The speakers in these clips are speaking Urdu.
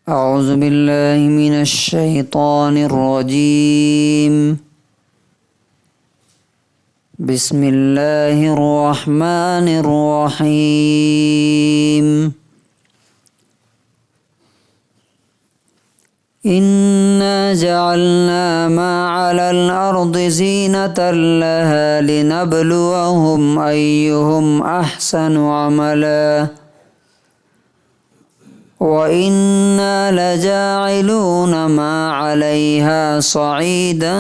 اعوذ باللہ من الشیطان الرجیم بسم اللہ الرحمن الرحیم انا جعلنا ما علی الارض زینة لها لنبلوهم ایہم احسن عملا وَإِنَّا لَجَاعِلُونَ مَا عَلَيْهَا صَعِيدًا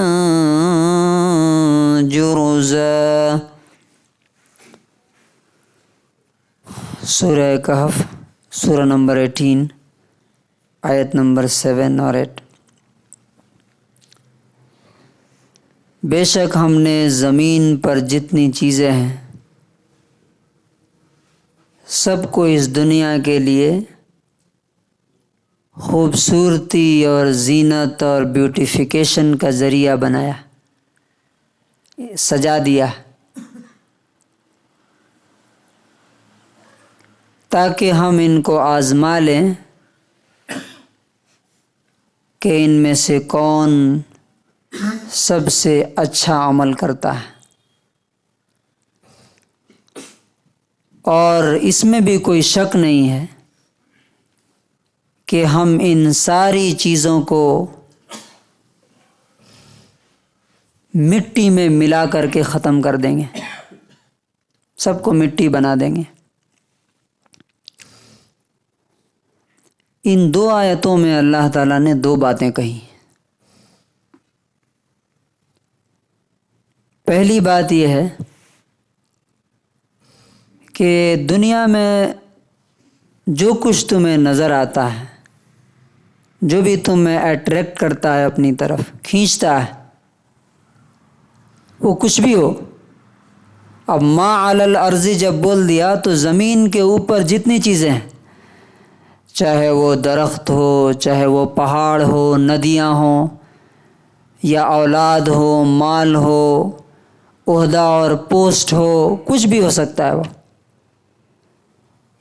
جُرُزًا۔ سورہ کہف، سورہ نمبر 18، آیت نمبر 7 اور 8۔ بے شک ہم نے زمین پر جتنی چیزیں ہیں سب کو اس دنیا کے لیے خوبصورتی اور زینت اور بیوٹیفیکیشن کا ذریعہ بنایا، سجا دیا، تاکہ ہم ان کو آزما لیں کہ ان میں سے کون سب سے اچھا عمل کرتا ہے۔ اور اس میں بھی کوئی شک نہیں ہے کہ ہم ان ساری چیزوں کو مٹی میں ملا کر کے ختم کر دیں گے، سب کو مٹی بنا دیں گے۔ ان دو آیتوں میں اللہ تعالیٰ نے دو باتیں کہی۔ پہلی بات یہ ہے کہ دنیا میں جو کچھ تمہیں نظر آتا ہے، جو بھی تمہیں اٹریکٹ کرتا ہے، اپنی طرف کھینچتا ہے، وہ کچھ بھی ہو۔ اب ما علی الارض جب بول دیا تو زمین کے اوپر جتنی چیزیں ہیں، چاہے وہ درخت ہو، چاہے وہ پہاڑ ہو، ندیاں ہوں، یا اولاد ہو، مال ہو، عہدہ اور پوسٹ ہو، کچھ بھی ہو سکتا ہے وہ،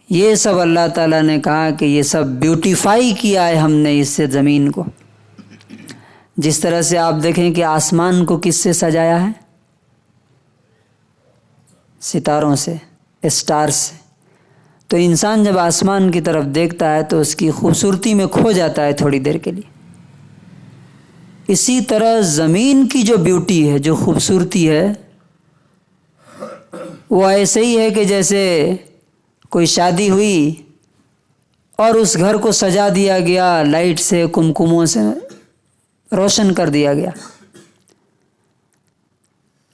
یہ سب اللہ تعالیٰ نے کہا کہ یہ سب بیوٹیفائی کیا ہے ہم نے اس سے زمین کو۔ جس طرح سے آپ دیکھیں کہ آسمان کو کس سے سجایا ہے؟ ستاروں سے، اسٹارز سے۔ تو انسان جب آسمان کی طرف دیکھتا ہے تو اس کی خوبصورتی میں کھو جاتا ہے تھوڑی دیر کے لیے۔ اسی طرح زمین کی جو بیوٹی ہے، جو خوبصورتی ہے، وہ ایسے ہی ہے کہ جیسے کوئی شادی ہوئی اور اس گھر کو سجا دیا گیا، لائٹ سے، کمکموں سے روشن کر دیا گیا۔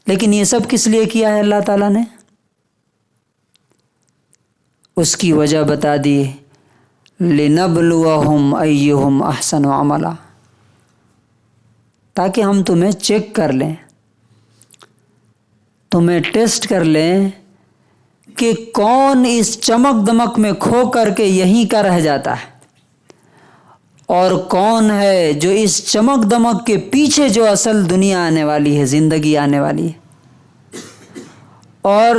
لیکن یہ سب کس لیے کیا ہے اللہ تعالیٰ نے؟ اس کی وجہ بتا دی، لِنَبْلُوَهُمْ أَيُّهُمْ أَحْسَنُ عَمَلًا، تاکہ ہم تمہیں چیک کر لیں، تمہیں ٹیسٹ کر لیں کہ کون اس چمک دمک میں کھو کر کے یہیں کا رہ جاتا ہے، اور کون ہے جو اس چمک دمک کے پیچھے جو اصل دنیا آنے والی ہے، زندگی آنے والی ہے، اور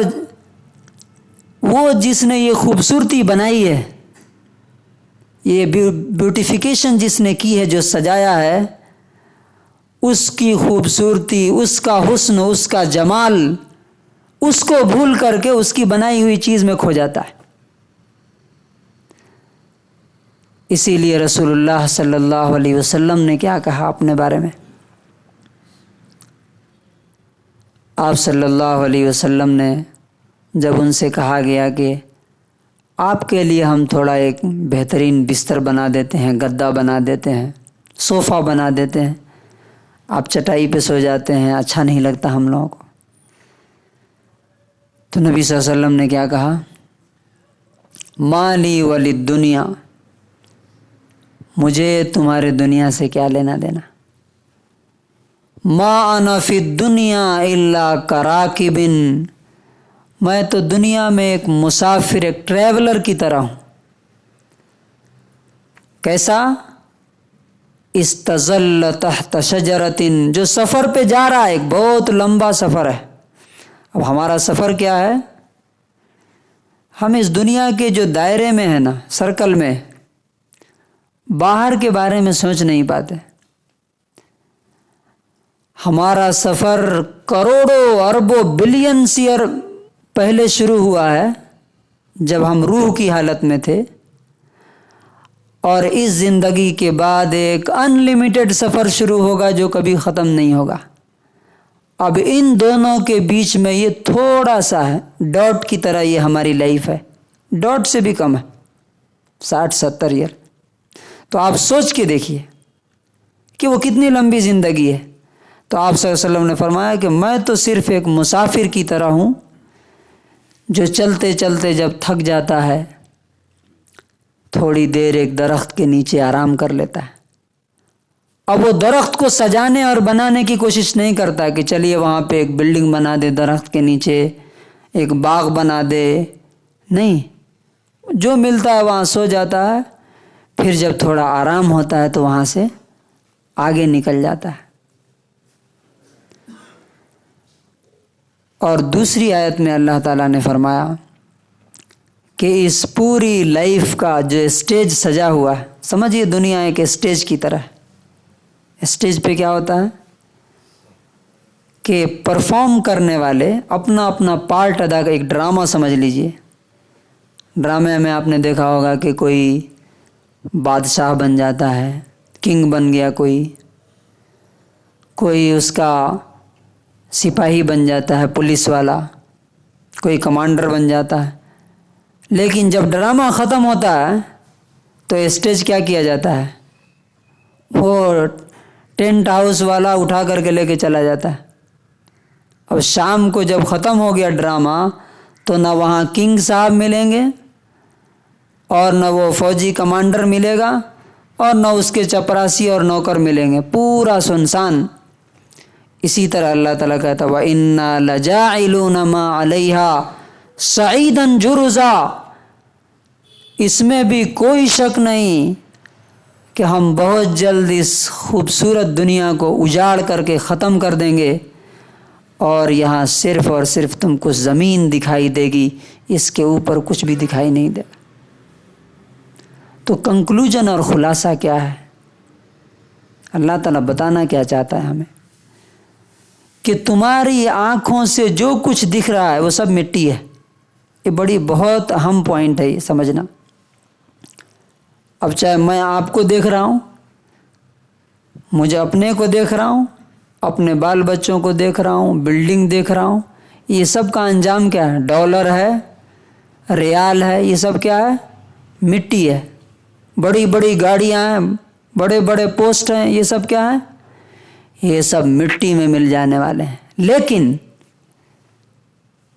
وہ جس نے یہ خوبصورتی بنائی ہے، یہ بیوٹیفیکیشن جس نے کی ہے، جو سجایا ہے، اس کی خوبصورتی، اس کا حسن، اس کا جمال، اس کو بھول کر کے اس کی بنائی ہوئی چیز میں کھو جاتا ہے۔ اسی لیے رسول اللہ صلی اللہ علیہ وسلم نے کیا کہا اپنے بارے میں؟ آپ صلی اللہ علیہ وسلم نے جب ان سے کہا گیا کہ آپ کے لیے ہم تھوڑا ایک بہترین بستر بنا دیتے ہیں، گدا بنا دیتے ہیں، صوفہ بنا دیتے ہیں، آپ چٹائی پہ سو جاتے ہیں، اچھا نہیں لگتا ہم لوگوں کو، تو نبی صلی اللہ علیہ وسلم نے کیا کہا؟ مالی وللدنیا، مجھے تمہارے دنیا سے کیا لینا دینا؟ ما انا فی الدنیا الا کراکب، میں تو دنیا میں ایک مسافر، ایک ٹریولر کی طرح ہوں۔ کیسا؟ استظل تحت شجرۃ، جو سفر پہ جا رہا ہے، ایک بہت لمبا سفر ہے۔ اب ہمارا سفر کیا ہے؟ ہم اس دنیا کے جو دائرے میں ہیں نا، سرکل میں، باہر کے بارے میں سوچ نہیں پاتے. ہمارا سفر کروڑوں اربوں بلینس ایئر پہلے شروع ہوا ہے جب ہم روح کی حالت میں تھے، اور اس زندگی کے بعد ایک ان لمیٹڈ سفر شروع ہوگا جو کبھی ختم نہیں ہوگا. اب ان دونوں کے بیچ میں یہ تھوڑا سا ہے، ڈاٹ کی طرح یہ ہماری لائف ہے، ڈاٹ سے بھی کم ہے، 60-70 ایئر. تو آپ سوچ کے دیکھیے کہ وہ کتنی لمبی زندگی ہے. تو آپ صلی اللہ علیہ وسلم نے فرمایا کہ میں تو صرف ایک مسافر کی طرح ہوں جو چلتے چلتے جب تھک جاتا ہے تھوڑی دیر ایک درخت کے نیچے آرام کر لیتا ہے. اب وہ درخت کو سجانے اور بنانے کی کوشش نہیں کرتا کہ چلیے وہاں پہ ایک بلڈنگ بنا دے درخت کے نیچے، ایک باغ بنا دے. نہیں، جو ملتا ہے وہاں سو جاتا ہے، پھر جب تھوڑا آرام ہوتا ہے تو وہاں سے آگے نکل جاتا ہے. اور دوسری آیت میں اللہ تعالیٰ نے فرمایا کہ اس پوری لائف کا جو اسٹیج سجا ہوا ہے، سمجھیے دنیا ایک اسٹیج کی طرح ہے. اسٹیج پہ کیا ہوتا ہے کہ پرفارم کرنے والے اپنا اپنا پارٹ ادا کر، ایک ڈرامہ سمجھ لیجئے. ڈرامے میں آپ نے دیکھا ہوگا کہ کوئی بادشاہ بن جاتا ہے، کنگ بن گیا، کوئی اس کا سپاہی بن جاتا ہے، پولیس والا، کوئی کمانڈر بن جاتا ہے. لیکن جب ڈرامہ ختم ہوتا ہے تو اسٹیج کیا کیا جاتا ہے؟ وہ ٹینٹ ہاؤس والا اٹھا کر کے لے کے چلا جاتا ہے. اب شام کو جب ختم ہو گیا ڈرامہ تو نہ وہاں کنگ صاحب ملیں گے اور نہ وہ فوجی کمانڈر ملے گا اور نہ اس کے چپراسی اور نوکر ملیں گے، پورا سنسان. اسی طرح اللہ تعالیٰ کہتا ہے وَإِنَّا لَجَاعِلُونَ مَا عَلَيْهَا صَعِيدًا جُرُزًا. اس میں بھی کوئی شک نہیں کہ ہم بہت جلد اس خوبصورت دنیا کو اجاڑ کر کے ختم کر دیں گے، اور یہاں صرف اور صرف تم کو زمین دکھائی دے گی، اس کے اوپر کچھ بھی دکھائی نہیں دے. تو کنکلوژن اور خلاصہ کیا ہے؟ اللہ تعالیٰ بتانا کیا چاہتا ہے ہمیں کہ تمہاری آنکھوں سے جو کچھ دکھ رہا ہے وہ سب مٹی ہے. یہ بہت اہم پوائنٹ ہے، یہ سمجھنا. اب چاہے میں آپ کو دیکھ رہا ہوں، مجھے اپنے کو دیکھ رہا ہوں، اپنے بال بچوں کو دیکھ رہا ہوں، بلڈنگ دیکھ رہا ہوں، یہ سب کا انجام کیا ہے؟ ڈالر ہے، ریال ہے، یہ سب کیا ہے؟ مٹی ہے. بڑی بڑی گاڑیاں ہیں، بڑے بڑے پوسٹ ہیں، یہ سب کیا ہے؟ یہ سب مٹی میں مل جانے والے ہیں. لیکن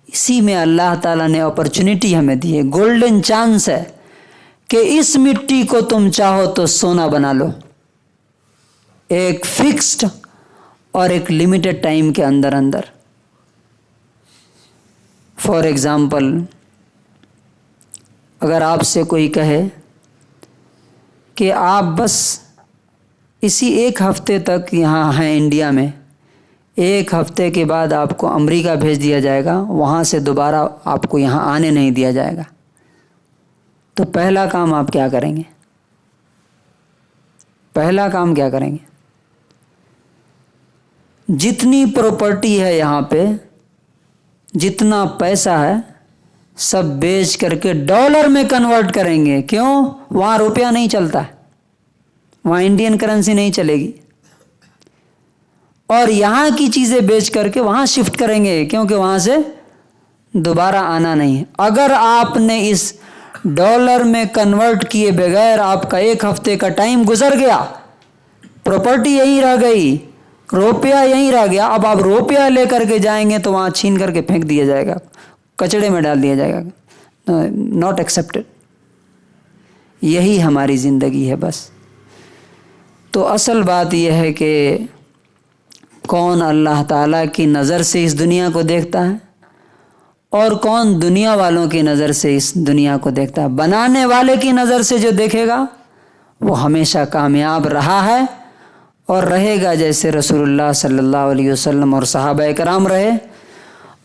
اسی میں اللہ تعالیٰ نے اپرچونٹی ہمیں دی ہے، گولڈن چانس ہے کہ اس مٹی کو تم چاہو تو سونا بنا لو، ایک فکسڈ اور ایک لمیٹڈ ٹائم کے اندر. فار ایگزامپل، اگر آپ سے کوئی کہے کہ آپ بس اسی ایک ہفتے تک یہاں ہیں انڈیا میں، ایک ہفتے کے بعد آپ کو امریکہ بھیج دیا جائے گا، وہاں سے دوبارہ آپ کو یہاں آنے نہیں دیا جائے گا، تو پہلا کام آپ کیا کریں گے؟ پہلا کام کیا کریں گے؟ جتنی پراپرٹی ہے یہاں پہ، جتنا پیسہ ہے، سب بیچ کر کے ڈالر میں کنورٹ کریں گے. کیوں؟ وہاں روپیہ نہیں چلتا، وہاں انڈین کرنسی نہیں چلے گی. اور یہاں کی چیزیں بیچ کر کے وہاں شفٹ کریں گے، کیونکہ وہاں سے دوبارہ آنا نہیں ہے. اگر آپ نے اس ڈالر میں کنورٹ کیے بغیر آپ کا ایک ہفتے کا ٹائم گزر گیا، پراپرٹی یہیں رہ گئی، روپیہ یہیں رہ گیا، اب آپ روپیہ لے کر کے جائیں گے تو وہاں چھین کر کے پھینک دیا جائے گا، کچڑے میں ڈال دیا جائے گا، ناٹ ایکسیپٹڈ. یہی ہماری زندگی ہے بس. تو اصل بات یہ ہے کہ کون اللہ تعالیٰ کی نظر سے اس دنیا کو دیکھتا ہے اور کون دنیا والوں کی نظر سے اس دنیا کو دیکھتا ہے. بنانے والے کی نظر سے جو دیکھے گا وہ ہمیشہ کامیاب رہا ہے اور رہے گا، جیسے رسول اللہ صلی اللہ علیہ وسلم اور صحابہ کرام رہے.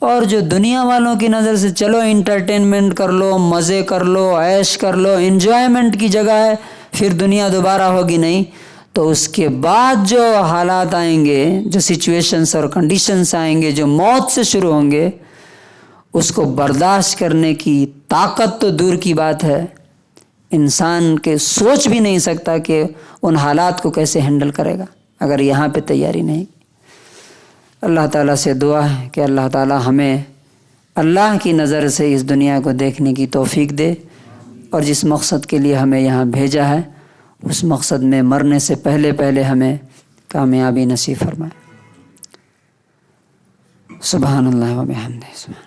اور جو دنیا والوں کی نظر سے چلو انٹرٹینمنٹ کر لو، مزے کر لو، عیش کر لو، انجوائمنٹ کی جگہ ہے، پھر دنیا دوبارہ ہوگی نہیں، تو اس کے بعد جو حالات آئیں گے، جو سچویشنز اور کنڈیشنز آئیں گے جو موت سے شروع ہوں گے، اس کو برداشت کرنے کی طاقت تو دور کی بات ہے، انسان کے سوچ بھی نہیں سکتا کہ ان حالات کو کیسے ہینڈل کرے گا اگر یہاں پہ تیاری نہیں۔ اللہ تعالیٰ سے دعا ہے کہ اللہ تعالیٰ ہمیں اللہ کی نظر سے اس دنیا کو دیکھنے کی توفیق دے، اور جس مقصد کے لیے ہمیں یہاں بھیجا ہے اس مقصد میں مرنے سے پہلے ہمیں کامیابی نصیب فرمائے۔ سبحان اللہ و بحمدہ۔